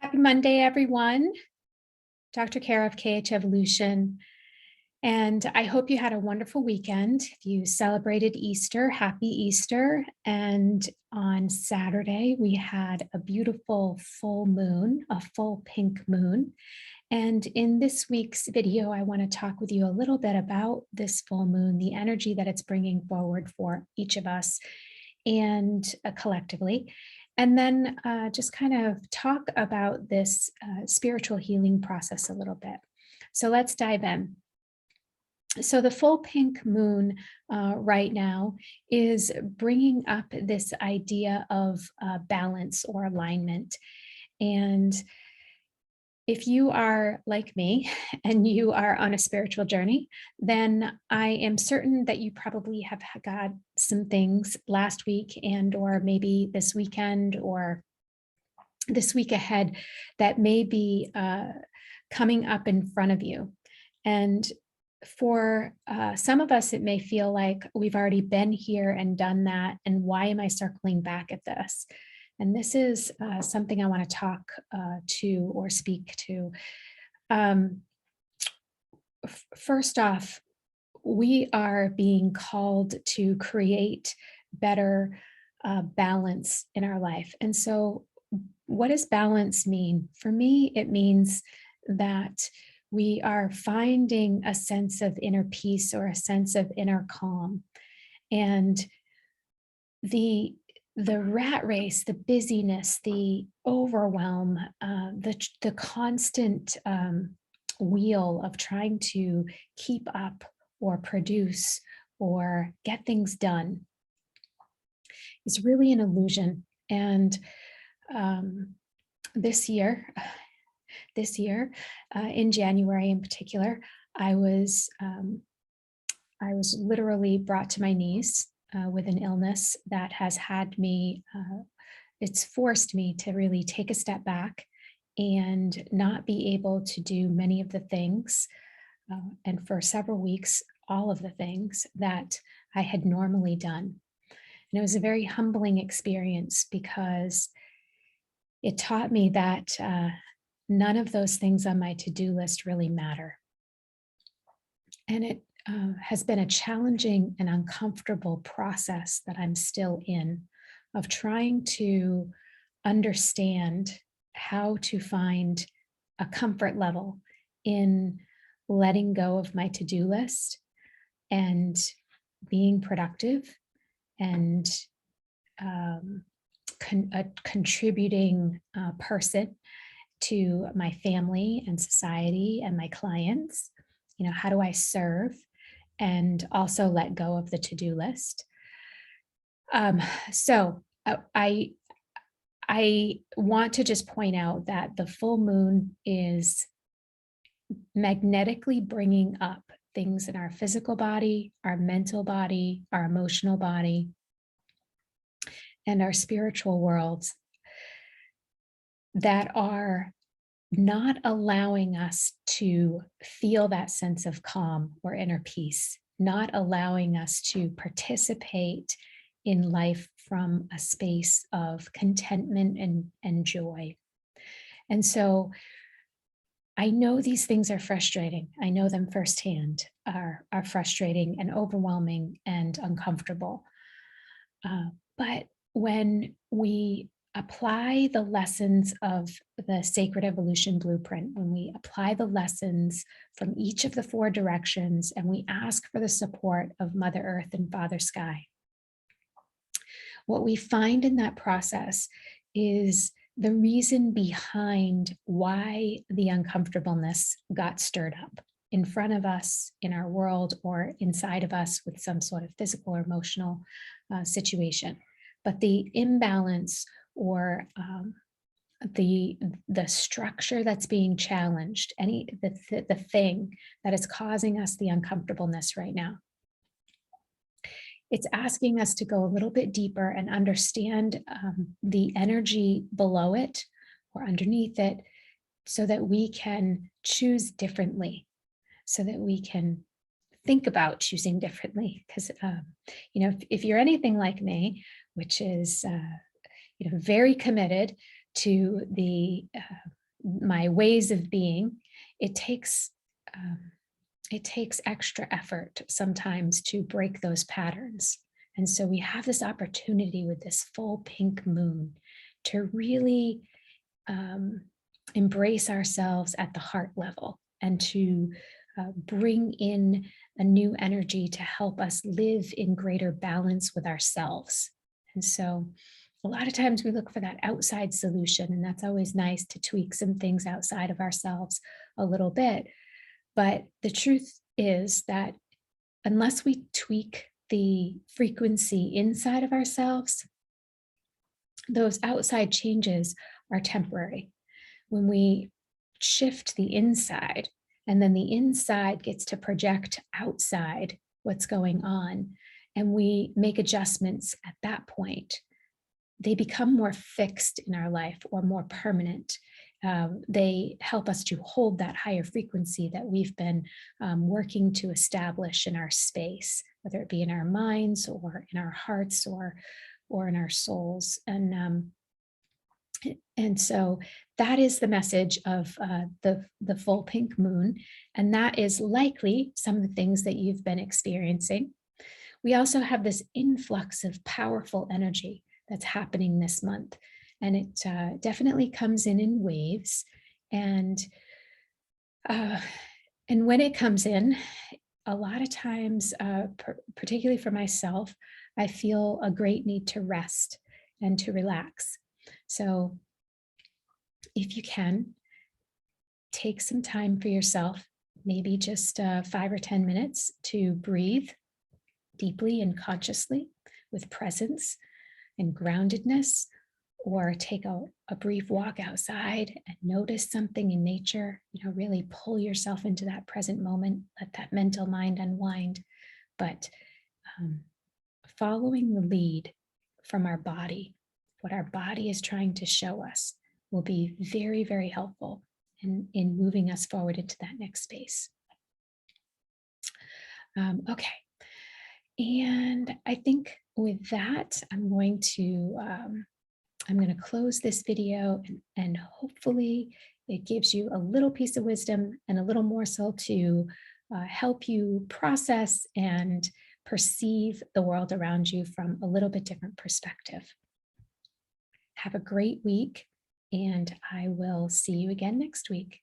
Happy Monday, everyone. Dr. Kara of KH Evolution. And I hope you had a wonderful weekend. If you celebrated Easter, happy Easter. And on Saturday, we had a beautiful full moon, a full pink moon. And in this week's video, I want to talk with you a little bit about this full moon, the energy that it's bringing forward for each of us and collectively. And then just kind of talk about this spiritual healing process a little bit. So let's dive in. So the full pink moon right now is bringing up this idea of balance or alignment. And if you are like me and you are on a spiritual journey, then I am certain that you probably have got some things last week and or maybe this weekend or this week ahead that may be coming up in front of you. And for some of us, it may feel like we've already been here and done that. And why am I circling back at this? And this is something I want to talk to or speak to. First off, we are being called to create better balance in our life. And so, what does balance mean? For me, it means that we are finding a sense of inner peace or a sense of inner calm. And the rat race, the busyness, the overwhelm, the constant wheel of trying to keep up or produce or get things done is really an illusion. And this year, in January in particular, I was literally brought to my knees with an illness that has had me, it's forced me to really take a step back and not be able to do many of the things, and for several weeks, all of the things that I had normally done. And it was a very humbling experience because it taught me that none of those things on my to-do list really matter. And it has been a challenging and uncomfortable process that I'm still in of trying to understand how to find a comfort level in letting go of my to-do list and being productive and a contributing person to my family and society and my clients. You know, how do I serve and also let go of the to-do list? So I want to just point out that the full moon is magnetically bringing up things in our physical body, our mental body, our emotional body, and our spiritual worlds that are not allowing us to feel that sense of calm or inner peace, not allowing us to participate in life from a space of contentment and joy. And so I know these things are frustrating. I know them firsthand are frustrating and overwhelming and uncomfortable. But when we apply the lessons of the Sacred Evolution Blueprint, when we apply the lessons from each of the four directions and we ask for the support of Mother Earth and Father Sky, what we find in that process is the reason behind why the uncomfortableness got stirred up in front of us, in our world, or inside of us with some sort of physical or emotional situation. But the imbalance or the structure that's being challenged, the thing that is causing us the uncomfortableness right now, it's asking us to go a little bit deeper and understand the energy below it or underneath it so that we can choose differently, so that we can think about choosing differently. Because, if you're anything like me, which is, very committed to the my ways of being, it takes um, it takes extra effort sometimes to break those patterns. And so we have this opportunity with this full pink moon to really um, embrace ourselves at the heart level and to bring in a new energy to help us live in greater balance with ourselves. And so a lot of times we look for that outside solution, and that's always nice to tweak some things outside of ourselves a little bit. But the truth is that unless we tweak the frequency inside of ourselves, those outside changes are temporary. When we shift the inside, and then the inside gets to project outside what's going on, and we make adjustments at that point, they become more fixed in our life or more permanent. They help us to hold that higher frequency that we've been working to establish in our space, whether it be in our minds or in our hearts or in our souls. And so that is the message of the full pink moon, and that is likely some of the things that you've been experiencing. We also have this influx of powerful energy that's happening this month, and it definitely comes in waves. And uh, and when it comes in, a lot of times, particularly for myself, I feel a great need to rest and to relax. So if you can, take some time for yourself, maybe just 5 or 10 minutes to breathe deeply and consciously with presence and groundedness, or take a brief walk outside and notice something in nature. Really pull yourself into that present moment, let that mental mind unwind. But um, following the lead from our body, what our body is trying to show us, will be very, very helpful in moving us forward into that next space. Okay. And I think with that, I'm going to close this video, and hopefully it gives you a little piece of wisdom and a little morsel to help you process and perceive the world around you from a little bit different perspective. Have a great week, and I will see you again next week.